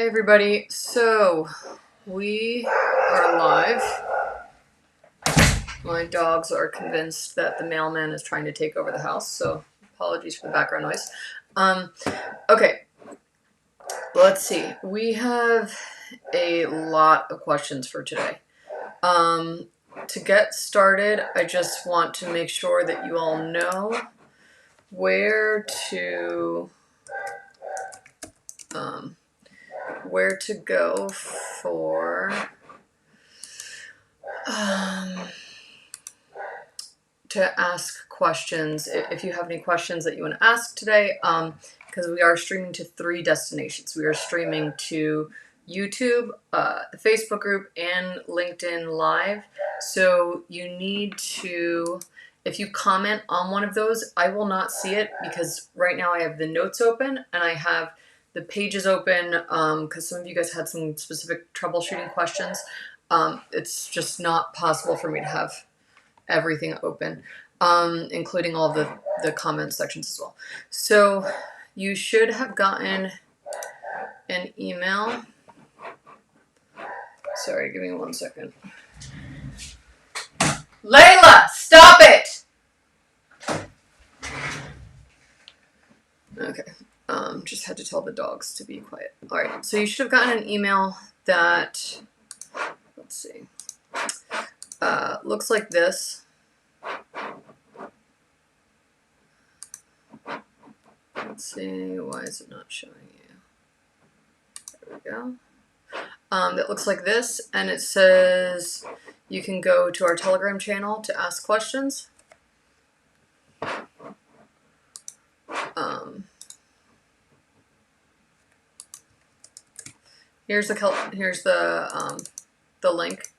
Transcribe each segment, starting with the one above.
Hey everybody, so we are live. My dogs are convinced that the mailman is trying to take over the house, so apologies for the background noise. Okay, let's see. We have a lot of questions for today. To get started, I just want to make sure that you all know where to go for to ask questions if you have any questions that you want to ask today, because we are streaming to 3 destinations. We are streaming to YouTube, the Facebook group, and LinkedIn Live. So you need to, if you comment on one of those, I will not see it because right now I have the notes open and I have the pages open because some of you guys had some specific troubleshooting questions. It's just not possible for me to have everything open, including all the comment sections as well. So you should have gotten an email. Sorry, give me 1 second. Layla, stop it! Okay, just had to tell the dogs to be quiet. All right, so you should have gotten an email that, let's see, looks like this. Let's see, why is it not showing you? There we go. That looks like this, and it says you can go to our Telegram channel to ask questions. Here's the link.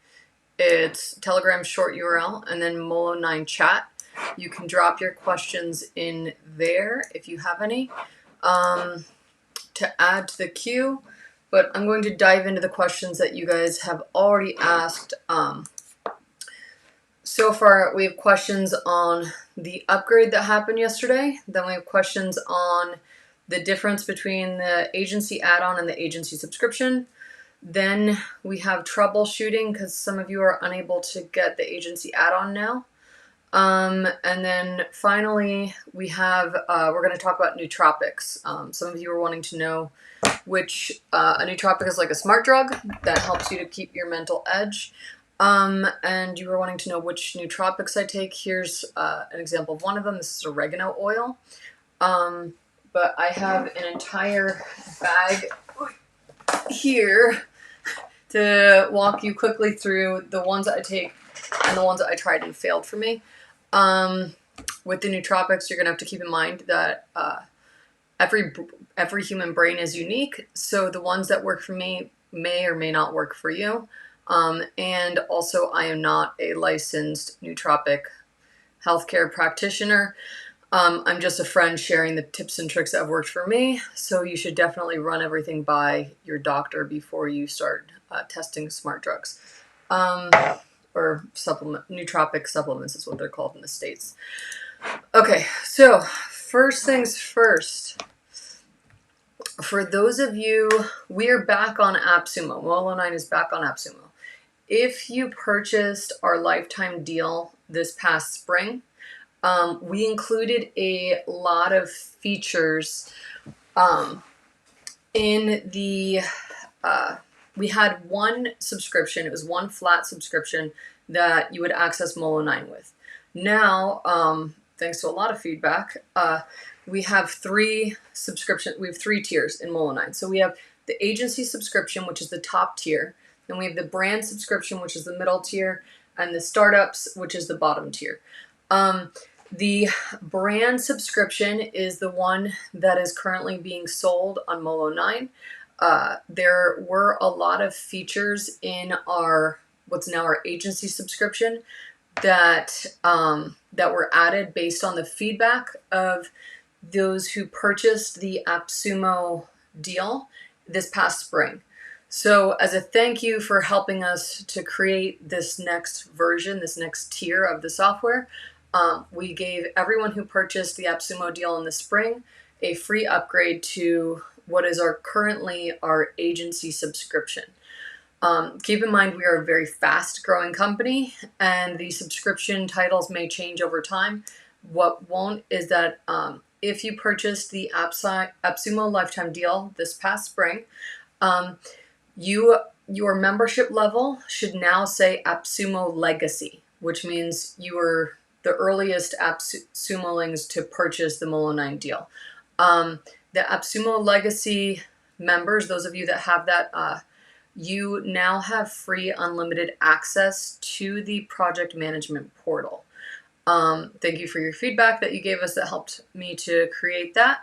It's Telegram short URL, and then Molo9 chat. You can drop your questions in there if you have any to add to the queue. But I'm going to dive into the questions that you guys have already asked. So far, we have questions on the upgrade that happened yesterday. Then we have questions on the difference between the agency add-on and the agency subscription. Then we have troubleshooting because some of you are unable to get the agency add-on now. And then finally, we have, we're going to talk about nootropics. Some of you are wanting to know which, a nootropic is like a smart drug that helps you to keep your mental edge. And you were wanting to know which nootropics I take. Here's an example of one of them. This is oregano oil. But I have an entire bag here to walk you quickly through the ones that I take and the ones that I tried and failed for me. With the nootropics, you're going to have to keep in mind that every human brain is unique. So the ones that work for me may or may not work for you. And also, I am not a licensed nootropic healthcare practitioner. I'm just a friend sharing the tips and tricks that have worked for me. So you should definitely run everything by your doctor before you start testing smart drugs. Or nootropic supplements is what they're called in the States. Okay, so first things first. For those of you, we're back on AppSumo. Molo9 is back on AppSumo. If you purchased our lifetime deal this past spring, we included a lot of features in the, we had one subscription, it was one flat subscription that you would access Molo9 with. Now, thanks to a lot of feedback, we have 3 tiers in Molo9. So we have the agency subscription, which is the top tier. Then we have the brand subscription, which is the middle tier, and the startups, which is the bottom tier. The brand subscription is the one that is currently being sold on Molo9. There were a lot of features in what's now our agency subscription that were added based on the feedback of those who purchased the AppSumo deal this past spring. So as a thank you for helping us to create this next version, this next tier of the software, we gave everyone who purchased the AppSumo deal in the spring a free upgrade to what is currently our agency subscription. Keep in mind, we are a very fast growing company and the subscription titles may change over time. What won't is that if you purchased the AppSumo lifetime deal this past spring, your membership level should now say AppSumo Legacy, which means you were the earliest AppSumolings to purchase the Molo9 deal. The AppSumo Legacy members, those of you that have that, you now have free unlimited access to the project management portal. Thank you for your feedback that you gave us that helped me to create that.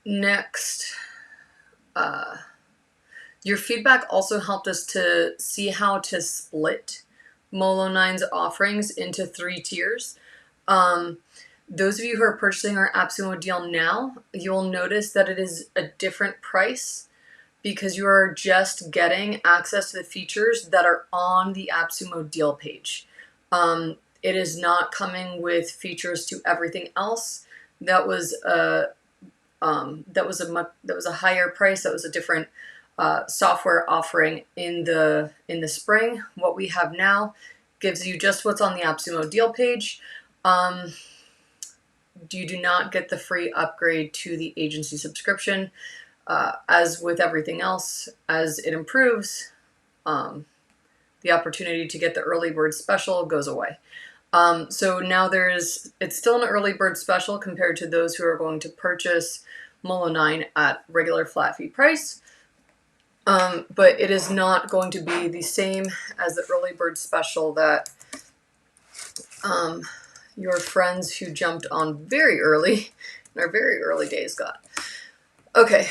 Next, your feedback also helped us to see how to split Molo9's offerings into 3 tiers. Those of you who are purchasing our AppSumo deal now, you'll notice that it is a different price because you are just getting access to the features that are on the AppSumo deal page. It is not coming with features to everything else. That was a higher price. That was a different software offering in the spring. What we have now gives you just what's on the AppSumo deal page. You do not get the free upgrade to the agency subscription. As with everything else, as it improves, the opportunity to get the early bird special goes away. So now it's still an early bird special compared to those who are going to purchase Molo9 at regular flat fee price. But it is not going to be the same as the early bird special that your friends who jumped on very early in our very early days got. Okay,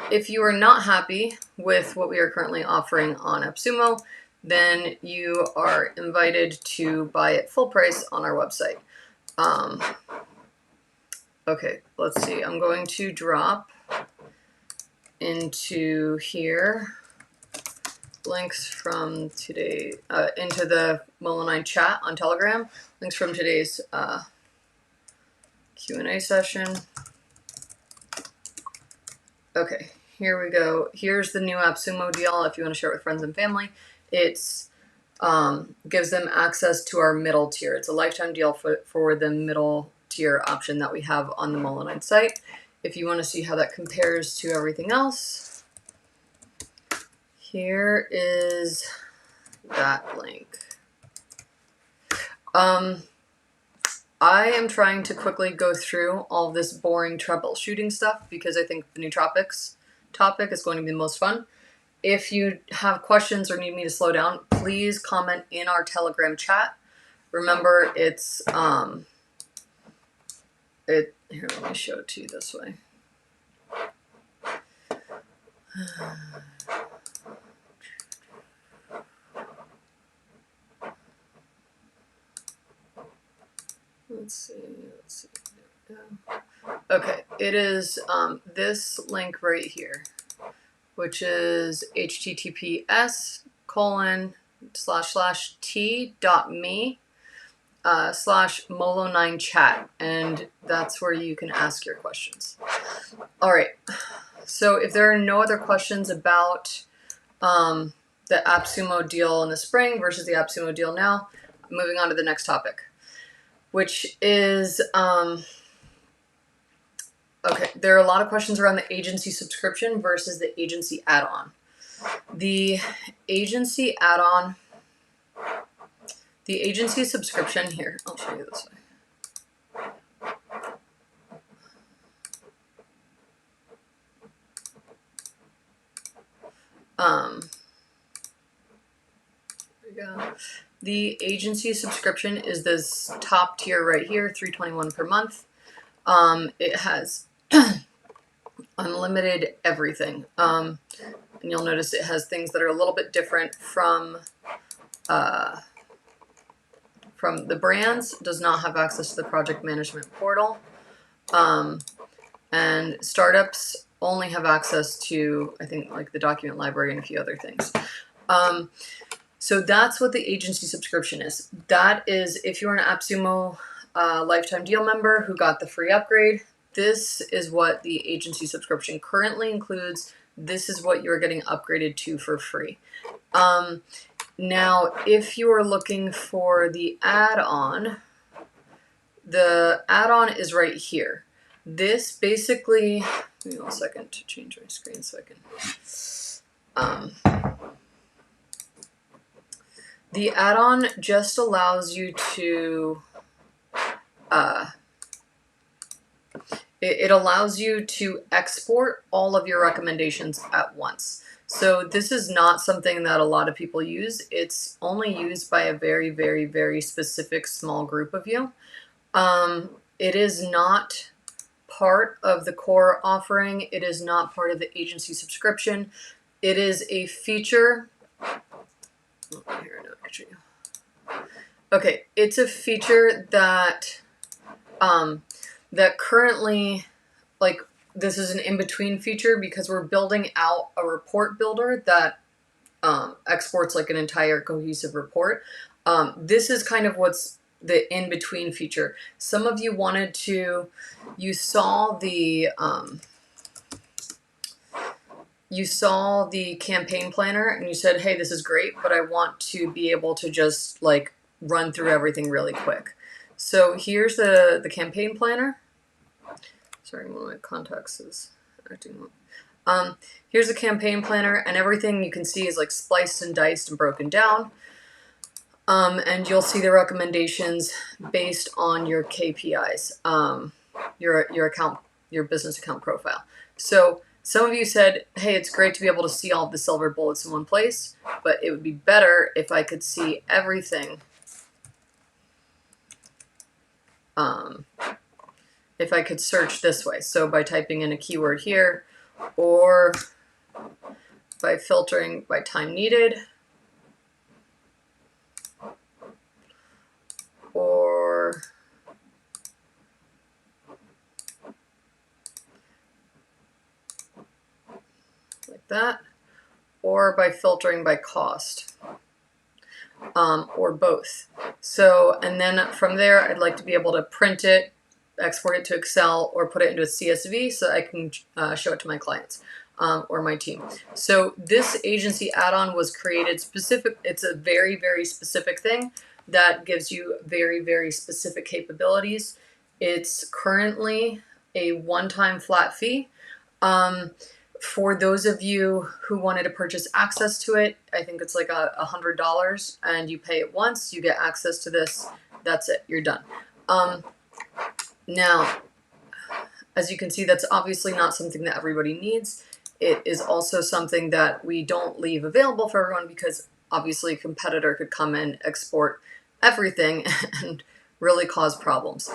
if you are not happy with what we are currently offering on AppSumo, then you are invited to buy it full price on our website. Okay, let's see. I'm going to drop into here links from today, into the Molo9 chat on Telegram, links from today's Q&A session. Okay, here we go. Here's the new AppSumo deal if you want to share it with friends and family. It's gives them access to our middle tier. It's a lifetime deal for the middle tier option that we have on the Molo9 site. If you want to see how that compares to everything else, here is that link. I am trying to quickly go through all this boring troubleshooting stuff because I think the nootropics topic is going to be the most fun. If you have questions or need me to slow down, please comment in our Telegram chat. Remember, it's here, let me show it to you this way. Let's see. Okay, it is this link right here, which is https://t.me/Molo9chat, and that's where you can ask your questions. All right, so if there are no other questions about the AppSumo deal in the spring versus the AppSumo deal now, I'm moving on to the next topic, which is, okay, there are a lot of questions around the agency subscription versus the agency add-on. The agency add-on, the agency subscription, here, I'll show you this way. There we go. The agency subscription is this top tier right here, $321 per month. It has unlimited everything. And you'll notice it has things that are a little bit different from the brands. It does not have access to the project management portal. And startups only have access to, I think, like the document library and a few other things. So that's what the agency subscription is. That is if you're an AppSumo lifetime deal member who got the free upgrade, this is what the agency subscription currently includes. This is what you're getting upgraded to for free. Now, if you are looking for the add-on, the add-on is right here. This basically, give me 1 second to change my screen so I can. The add-on just allows you to, it allows you to export all of your recommendations at once. So this is not something that a lot of people use. It's only used by a very, very, very specific small group of you. It is not part of the core offering. It is not part of the agency subscription. It is a feature. Here, no, actually. Okay, it's a feature that that currently, like, this is an in-between feature because we're building out a report builder that exports like an entire cohesive report. This is kind of what's the in-between feature. Some of you wanted to, you saw the campaign planner and you said, hey, this is great, but I want to be able to just like run through everything really quick. So here's the campaign planner. Sorry, one of my contacts is acting up. Here's the campaign planner, and everything you can see is like spliced and diced and broken down. And you'll see the recommendations based on your KPIs, your account, your business account profile. So some of you said, hey, it's great to be able to see all of the silver bullets in one place, but it would be better if I could see everything. If I could search this way. So by typing in a keyword here, or by filtering by time needed, or like that, or by filtering by cost, or both. So, and then from there, I'd like to be able to print it, export it to Excel, or put it into a CSV so I can show it to my clients or my team. So this agency add-on was created specific. It's a very, very specific thing that gives you very, very specific capabilities. It's currently a one-time flat fee. For those of you who wanted to purchase access to it, I think it's like $100, and you pay it once, you get access to this. That's it. You're done. Now, as you can see, that's obviously not something that everybody needs. It is also something that we don't leave available for everyone because obviously a competitor could come in, export everything, and really cause problems.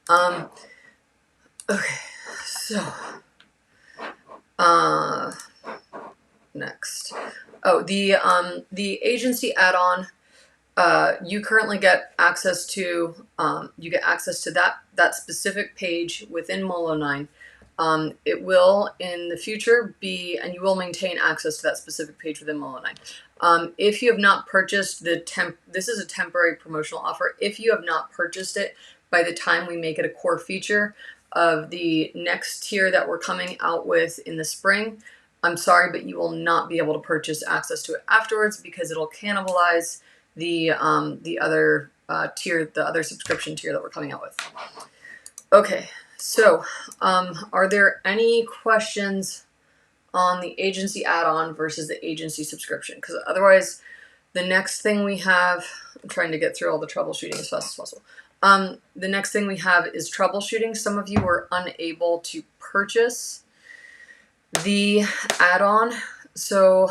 Okay, so next. Oh, the agency add-on. You currently get access to that specific page within Molo9. It will in the future be, and you will maintain access to that specific page within Molo9. If you have not purchased this is a temporary promotional offer. If you have not purchased it by the time we make it a core feature of the next tier that we're coming out with in the spring, I'm sorry, but you will not be able to purchase access to it afterwards because it'll cannibalize the other tier, the other subscription tier that we're coming out with. Okay, so are there any questions on the agency add-on versus the agency subscription? Because otherwise, the next thing we have, I'm trying to get through all the troubleshooting as fast as possible. The next thing we have is troubleshooting. Some of you were unable to purchase the add-on, so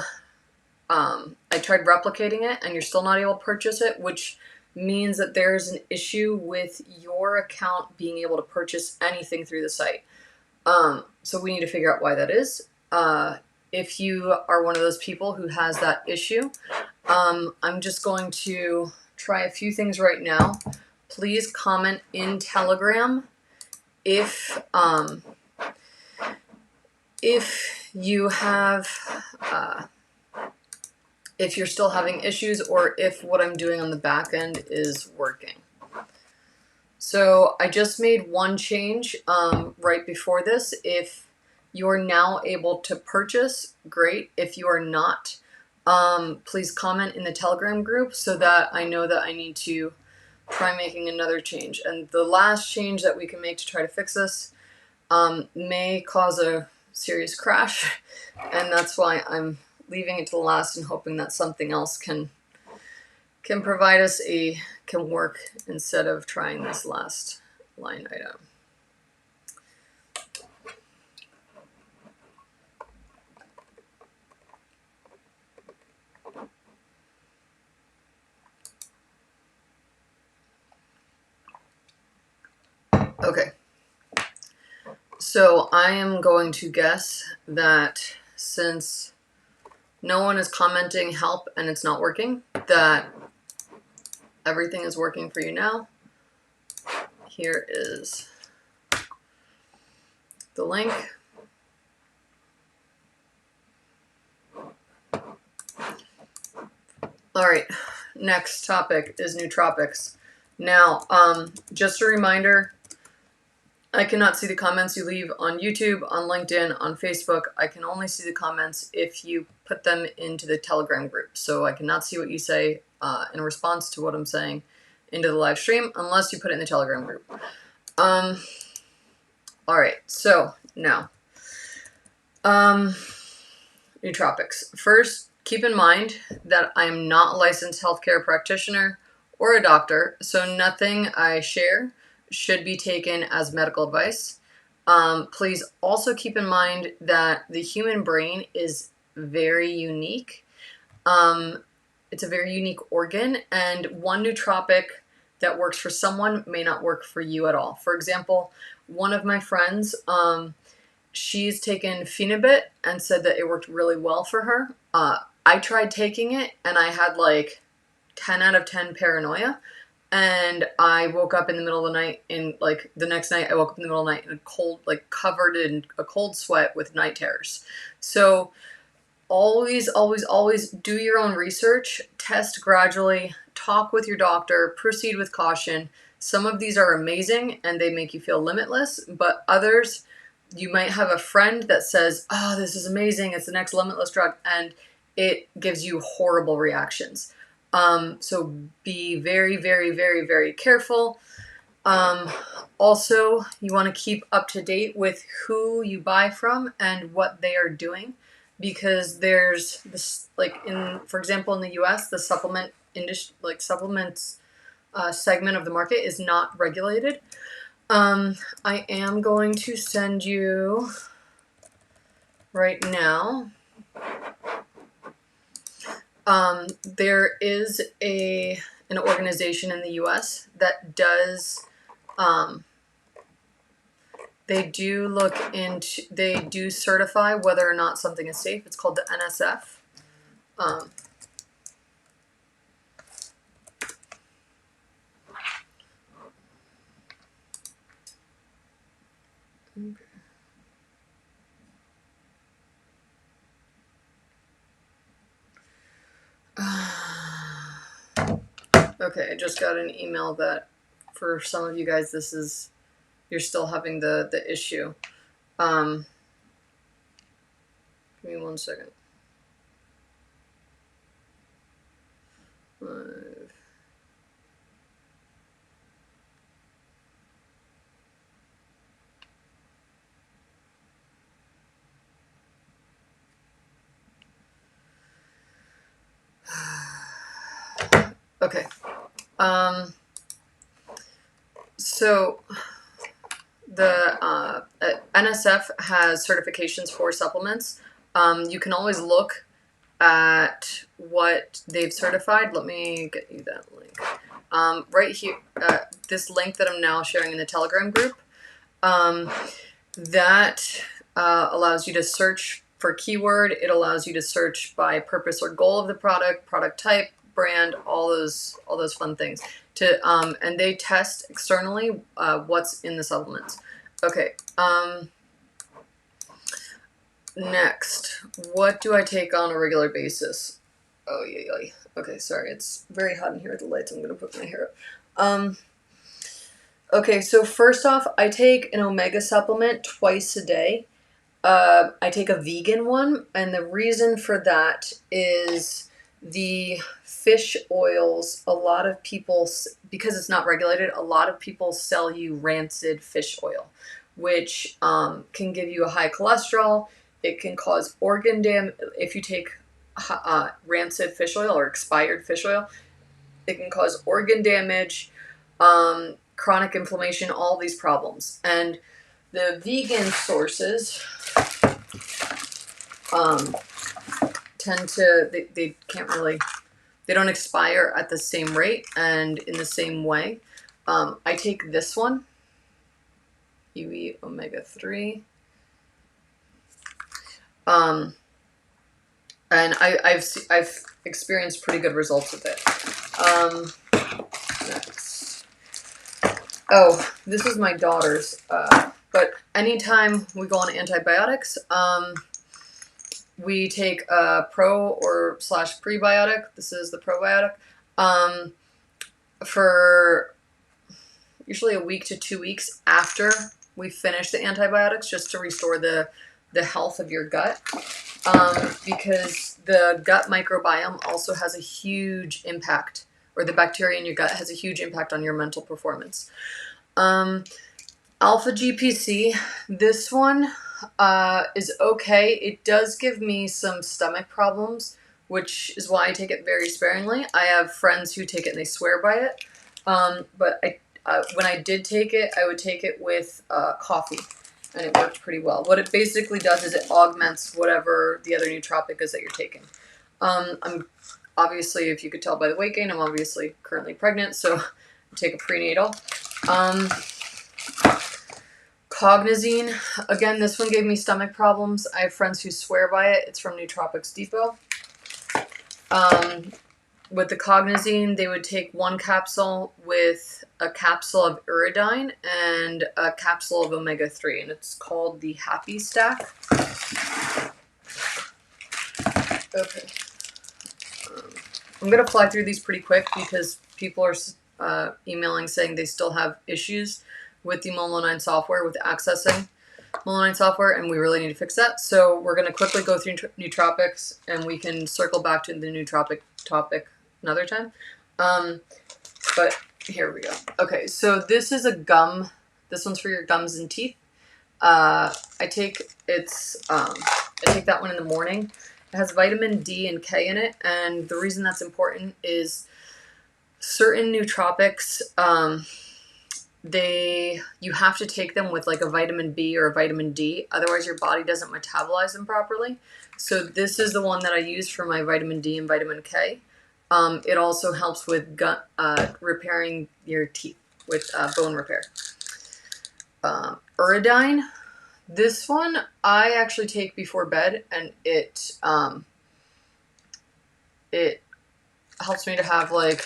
I tried replicating it and you're still not able to purchase it, which means that there's an issue with your account being able to purchase anything through the site. So we need to figure out why that is. If you are one of those people who has that issue, I'm just going to try a few things right now. Please comment in Telegram if you have if you're still having issues or if what I'm doing on the back end is working. So I just made one change right before this. If you're now able to purchase, great. If you are not, please comment in the Telegram group so that I know that I need to try making another change. And the last change that we can make to try to fix this may cause a serious crash, and that's why I'm leaving it to the last and hoping that something else can provide us can work instead of trying this last line item. Okay, so I am going to guess that since no one is commenting help and it's not working, that everything is working for you now. Here is the link. All right, next topic is nootropics. Now, just a reminder, I cannot see the comments you leave on YouTube, on LinkedIn, on Facebook. I can only see the comments if you put them into the Telegram group. So I cannot see what you say in response to what I'm saying into the live stream unless you put it in the Telegram group. All right, so now, nootropics. First, keep in mind that I am not a licensed healthcare practitioner or a doctor, so nothing I share should be taken as medical advice. Please also keep in mind that the human brain is very unique. It's a very unique organ, and one nootropic that works for someone may not work for you at all. For example, one of my friends, she's taken Phenibut and said that it worked really well for her. I tried taking it and I had like 10 out of 10 paranoia. And I woke up in the middle of the night the next night I woke up in the middle of the night in a cold, covered in a cold sweat with night terrors. So always, always, always do your own research, test gradually, talk with your doctor, proceed with caution. Some of these are amazing and they make you feel limitless, but others, you might have a friend that says, oh, this is amazing, it's the next limitless drug, and it gives you horrible reactions. So be very, very, very, very careful. Also, you want to keep up to date with who you buy from and what they are doing, because there's this, for example, in the US, the supplement industry, supplements segment of the market is not regulated. I am going to send you right now. There is an organization in the US that does, they do certify whether or not something is safe. It's called the NSF. Okay, I just got an email that for some of you guys, you're still having the issue. Give me 1 second. 5. Okay. So the NSF has certifications for supplements. You can always look at what they've certified. Let me get you that link. Right here, this link that I'm now sharing in the Telegram group, that allows you to search for keyword. It allows you to search by purpose or goal of the product type, brand, all those fun things. And they test externally what's in the supplements. Okay. Next, what do I take on a regular basis? Oh, yeah. Okay, sorry, it's very hot in here with the lights. I'm gonna put my hair up. Okay, so first off, I take an omega supplement twice a day. I take a vegan one, and the reason for that is the fish oils. A lot of people, because it's not regulated, a lot of people sell you rancid fish oil, which can give you a high cholesterol. It can cause organ damage if you take rancid fish oil or expired fish oil. It can cause organ damage, chronic inflammation, all these problems. And the vegan sources um, tend to, they can't really, they don't expire at the same rate and in the same way. I take this one, UE omega-3. And I've experienced pretty good results with it. Next. Oh, this is my daughter's. But anytime we go on antibiotics, we take a pro or slash prebiotic. This is the probiotic. For usually a week to 2 weeks after we finish the antibiotics, just to restore the health of your gut. Because the gut microbiome also has a huge impact, or the bacteria in your gut has a huge impact on your mental performance. Alpha GPC, this one is okay. It does give me some stomach problems, which is why I take it very sparingly. I have friends who take it and they swear by it. But when I did take it, I would take it with coffee, and it worked pretty well. What it basically does is it augments whatever the other nootropic is that you're taking. I'm obviously, if you could tell by the weight gain, I'm obviously currently pregnant, so I take a prenatal. Cognizine, again, this one gave me stomach problems. I have friends who swear by it. It's from Nootropics Depot. With the Cognizine, they would take one capsule with a capsule of iridine and a capsule of omega-3, and it's called the Happy Stack. Okay. I'm going to fly through these pretty quick because people are emailing saying they still have issues with the Molo9 software, with accessing Molo9 software, and we really need to fix that. So we're going to quickly go through nootropics, and we can circle back to the nootropic topic another time. But here we go. Okay, so this is a gum. This one's for your gums and teeth. I take that one in the morning. It has vitamin D and K in it, and the reason that's important is certain nootropics, you have to take them with like a vitamin B or a vitamin D, otherwise your body doesn't metabolize them properly. So this is the one that I use for my vitamin D and vitamin K. It also helps with gut repairing your teeth, with bone repair. Iridine. This one I actually take before bed, and it helps me to have like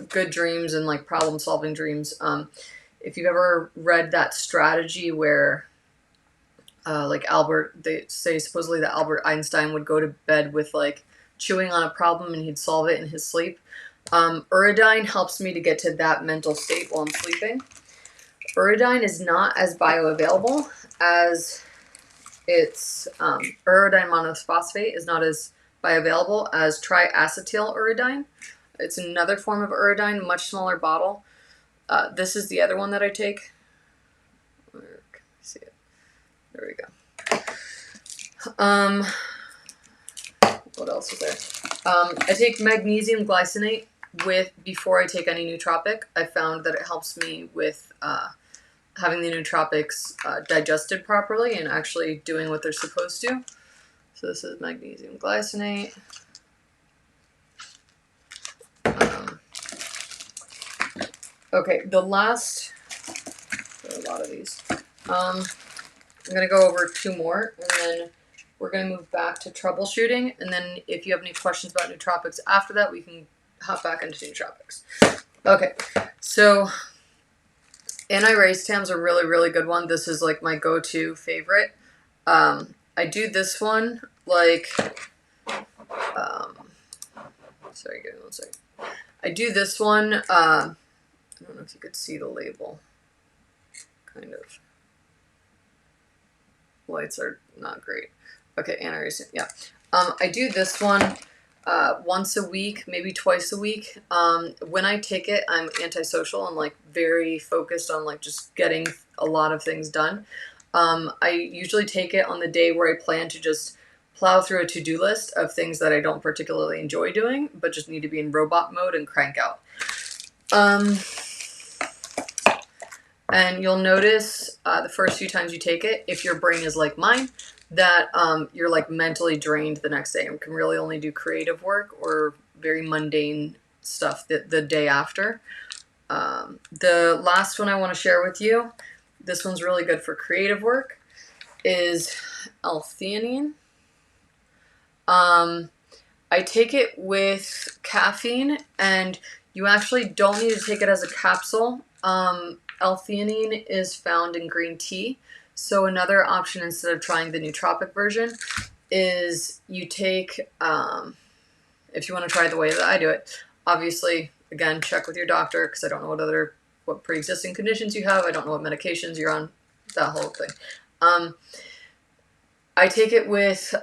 good dreams and like problem solving dreams. If you've ever read that strategy where like they say supposedly that Albert Einstein would go to bed with like chewing on a problem and he'd solve it in his sleep. Iridine helps me to get to that mental state while I'm sleeping. Iridine is not as bioavailable as its iridine monophosphate is not as bioavailable as triacetyl iridine. It's another form of iridine, much smaller bottle. This is the other one that I take. Where can you see it? There we go. What else is there? I take magnesium glycinate before I take any nootropic. I found that it helps me with having the nootropics digested properly and actually doing what they're supposed to. So this is magnesium glycinate. Okay, the last, there are a lot of these. I'm going to go over 2 more, and then we're going to move back to troubleshooting, and then if you have any questions about nootropics after that, we can hop back into nootropics. Okay, so anti-race-tams are really, really good one. This is like my go-to favorite. I do this one like, sorry, give me one second. I do this one I don't know if you could see the label. Kind of. Lights are not great. Okay, anti-racing, yeah. I do this one once a week, maybe twice a week. When I take it, I'm antisocial and like very focused on like just getting a lot of things done. I usually take it on the day where I plan to just plow through a to-do list of things that I don't particularly enjoy doing, but just need to be in robot mode and crank out. And you'll notice the first few times you take it, if your brain is like mine, that you're like mentally drained the next day and can really only do creative work or very mundane stuff the day after. The last one I want to share with you, this one's really good for creative work, is L-theanine. I take it with caffeine, and you actually don't need to take it as a capsule. L-theanine is found in green tea. So another option instead of trying the nootropic version is you take, if you want to try the way that I do it, obviously, again, check with your doctor because I don't know what pre-existing conditions you have. I don't know what medications you're on, that whole thing. I take it with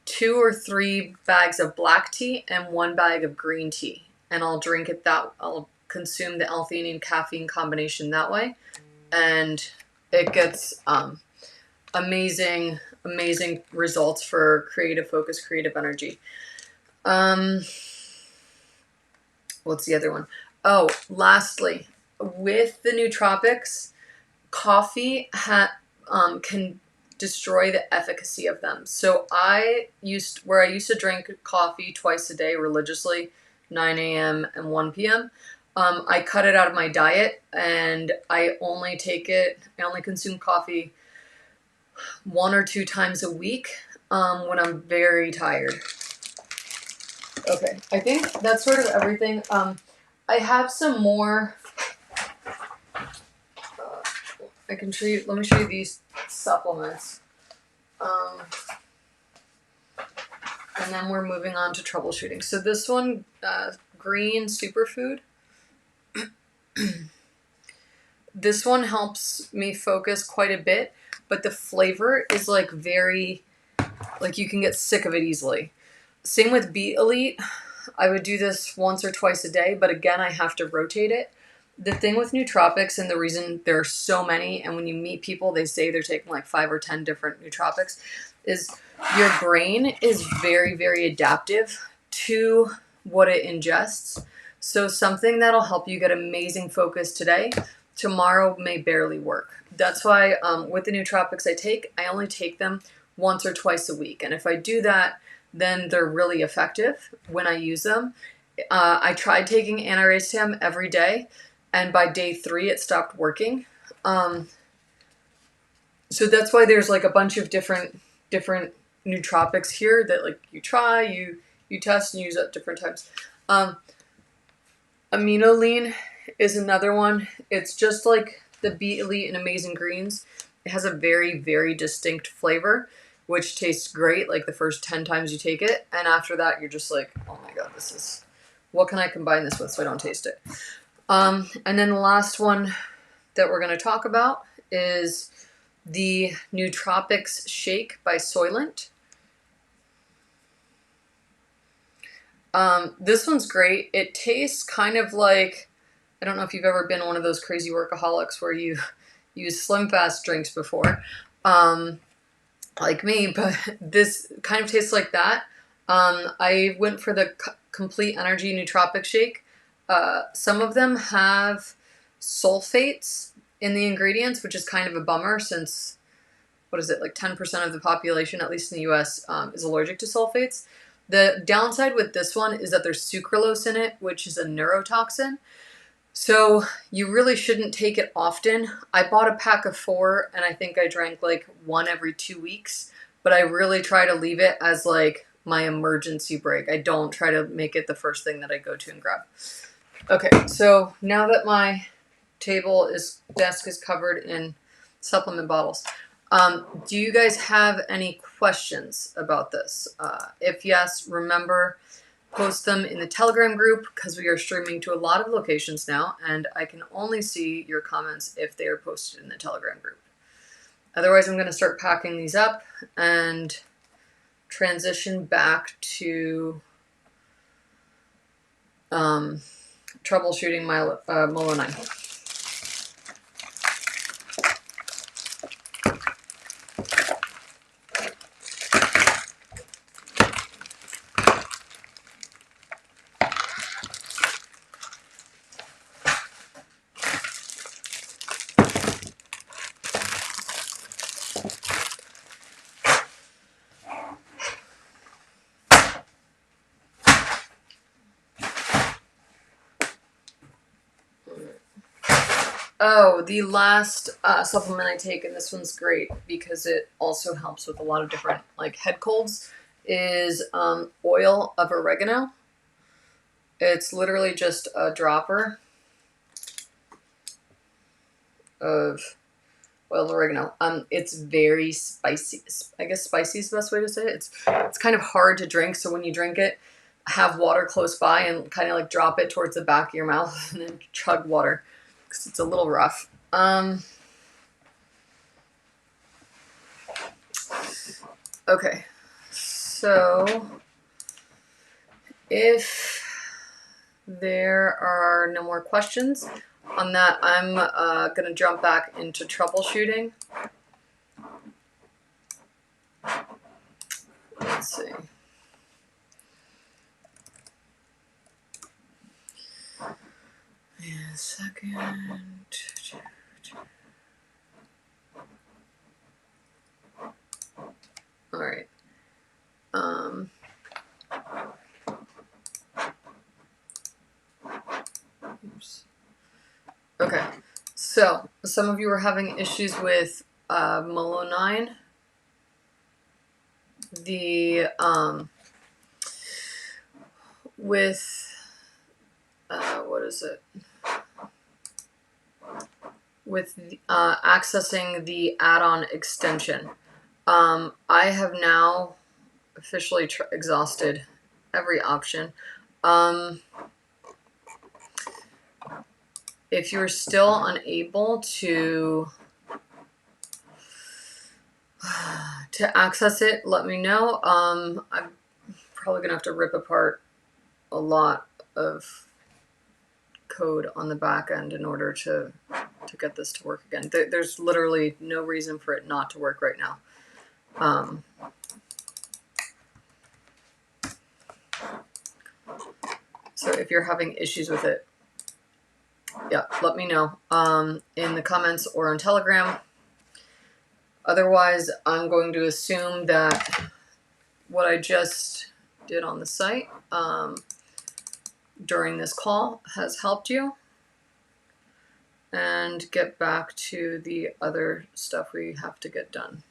2 or 3 bags of black tea and 1 bag of green tea. And I'll drink it I'll consume the L-theanine caffeine combination that way. And it gets amazing results for creative focus, creative energy. What's the other one? Oh, lastly, with the nootropics, coffee can destroy the efficacy of them. So I used to drink coffee twice a day religiously, 9 a.m. and 1 p.m. I cut it out of my diet, and I only consume coffee 1 or 2 times a week when I'm very tired. Okay, I think that's sort of everything. I have some more. Let me show you these supplements. And then we're moving on to troubleshooting. So this one, green superfood. This one helps me focus quite a bit, but the flavor is like you can get sick of it easily. Same with Beet Elite. I would do this once or twice a day, but again, I have to rotate it. The thing with nootropics, and the reason there are so many, and when you meet people, they say they're taking like 5 or 10 different nootropics, is your brain is very, very adaptive to what it ingests. So something that'll help you get amazing focus today, tomorrow may barely work. That's why with the nootropics I only take them once or twice a week. And if I do that, then they're really effective when I use them. I tried taking anti-racem every day, and by day 3, it stopped working. So that's why there's like a bunch of different nootropics here that like you try, you test and use at different times. Aminoline is another one. It's just like the Beet Elite and Amazing Greens. It has a very, very distinct flavor, which tastes great like the first 10 times you take it. And after that, you're just like, oh my God, what can I combine this with so I don't taste it? And then the last one that we're going to talk about is the Nootropics Shake by Soylent. This one's great. It tastes kind of like, I don't know if you've ever been one of those crazy workaholics where you use Slim Fast drinks before, like me, but this kind of tastes like that. I went for the Complete Energy Nootropic Shake. Some of them have sulfates in the ingredients, which is kind of a bummer since, like 10% of the population, at least in the US, is allergic to sulfates. The downside with this one is that there's sucralose in it, which is a neurotoxin. So you really shouldn't take it often. I bought a pack of 4, and I think I drank like 1 every 2 weeks, but I really try to leave it as like my emergency break. I don't try to make it the first thing that I go to and grab. Okay, so now that my desk is covered in supplement bottles, do you guys have any questions about this? If yes, remember, post them in the Telegram group because we are streaming to a lot of locations now, and I can only see your comments if they are posted in the Telegram group. Otherwise, I'm going to start packing these up and transition back to troubleshooting my Molo9. Oh, the last supplement I take, and this one's great because it also helps with a lot of different like head colds, is oil of oregano. It's literally just a dropper of oil of oregano. It's very spicy. I guess spicy is the best way to say it. It's kind of hard to drink, so when you drink it, have water close by and kind of like drop it towards the back of your mouth and then chug water because it's a little rough. Okay, so if there are no more questions on that, I'm going to jump back into troubleshooting. Let's see. A second. All right. Oops. Okay. So some of you are having issues with Molo9. The with what is it? With accessing the add-on extension. I have now officially exhausted every option. If you're still unable to access it, let me know. I'm probably gonna have to rip apart a lot of code on the back end in order to get this to work again. There's literally no reason for it not to work right now. So if you're having issues with it, yeah, let me know in the comments or on Telegram. Otherwise, I'm going to assume that what I just did on the site during this call has helped you, and get back to the other stuff we have to get done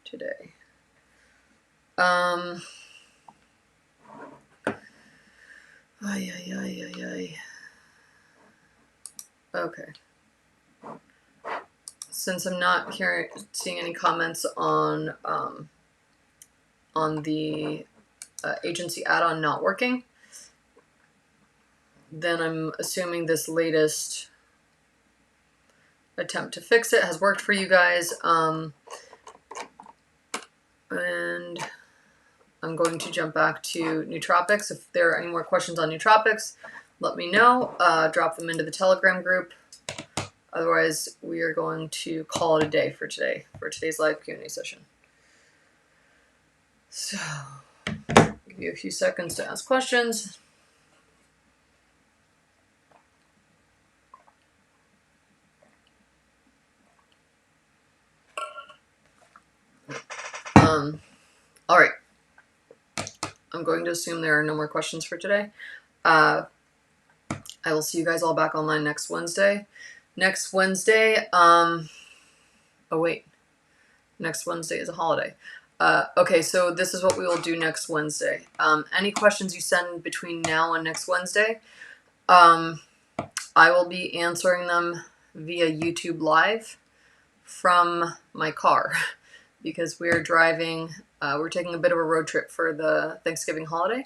today. Okay. Since I'm not seeing any comments on the agency add-on not working, then I'm assuming this latest attempt to fix it has worked for you guys. And I'm going to jump back to nootropics. If there are any more questions on nootropics, let me know. Drop them into the Telegram group. Otherwise, we are going to call it a day for today's live Q&A session. So, give you a few seconds to ask questions. All right. I'm going to assume there are no more questions for today. I will see you guys all back online next Wednesday. Next Wednesday, oh wait, next Wednesday is a holiday. Okay, so this is what we will do next Wednesday. Any questions you send between now and next Wednesday, I will be answering them via YouTube Live from my car because we're driving, we're taking a bit of a road trip for the Thanksgiving holiday.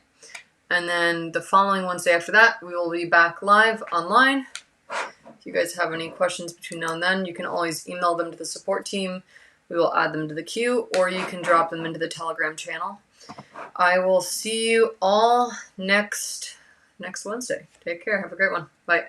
And then the following Wednesday after that, we will be back live online. If you guys have any questions between now and then, you can always email them to the support team. We will add them to the queue, or you can drop them into the Telegram channel. I will see you all next Wednesday. Take care. Have a great one. Bye.